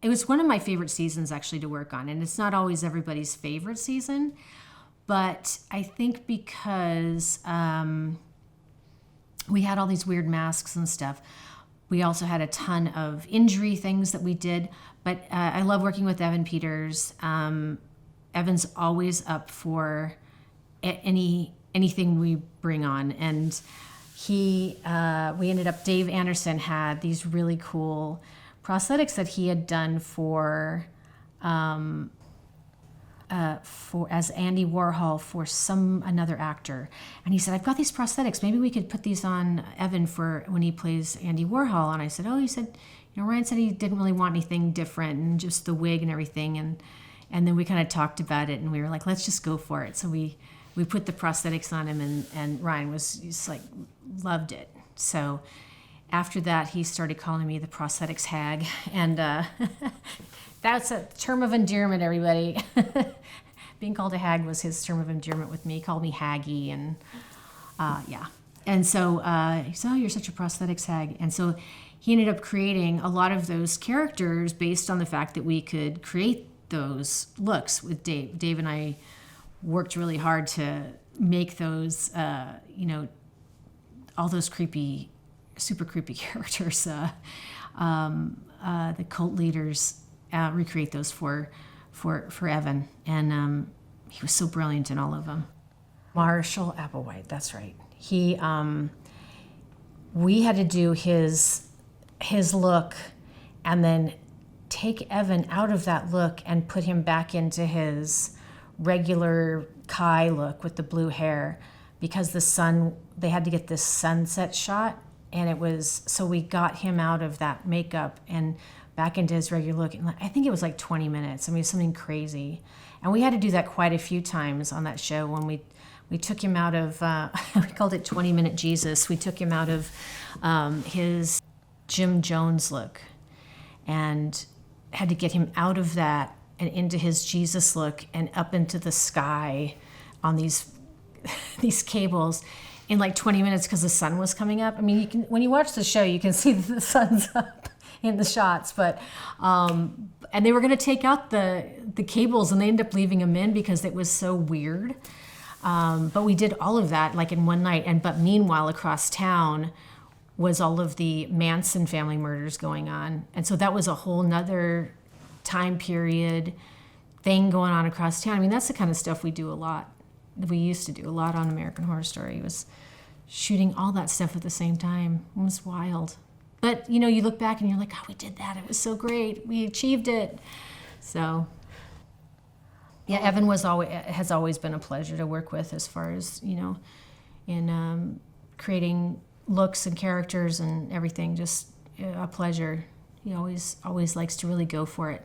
It was one of my favorite seasons actually to work on, and it's not always everybody's favorite season, but I think because we had all these weird masks and stuff, we also had a ton of injury things that we did, but I love working with Evan Peters. Evan's always up for anything we bring on, and we ended up, Dave Anderson had these really cool prosthetics that he had done for as Andy Warhol for another actor, and he said, "I've got these prosthetics. Maybe we could put these on Evan for when he plays Andy Warhol." And I said, "Oh," he said, Ryan said he didn't really want anything different and just the wig and everything, and then we kind of talked about it, and we were like, let's just go for it. So we put the prosthetics on him, and Ryan was just like loved it. So after that, he started calling me the prosthetics hag, and that's a term of endearment, everybody. Being called a hag was his term of endearment with me. He called me Haggy, and yeah. And so he said, "Oh, you're such a prosthetics hag." And so he ended up creating a lot of those characters based on the fact that we could create those looks with Dave. Dave and I worked really hard to make those, all those creepy, super creepy characters. The cult leaders recreate those for Evan, and he was so brilliant in all of them. Marshall Applewhite, that's right. We had to do his look, and then take Evan out of that look and put him back into his regular Kai look with the blue hair, because they had to get this sunset shot, and so we got him out of that makeup and back into his regular look. And I think it was like 20 minutes. I mean, something crazy. And we had to do that quite a few times on that show when we took him out of, we called it 20-Minute Jesus. We took him out of his Jim Jones look and had to get him out of that and into his Jesus look and up into the sky on these cables in like 20 minutes because the sun was coming up. I mean, when you watch the show, you can see that the sun's up in the shots, but and they were going to take out the cables, and they ended up leaving them in because it was so weird. But we did all of that like in one night, but meanwhile across town was all of the Manson family murders going on. And so that was a whole nother time period thing going on across town. I mean, that's the kind of stuff we used to do a lot on American Horror Story, was shooting all that stuff at the same time. It was wild. But, you look back and you're like, oh, we did that. It was so great. We achieved it. So, yeah, Evan has always been a pleasure to work with as far as, in creating looks and characters and everything. Just a pleasure. He always likes to really go for it.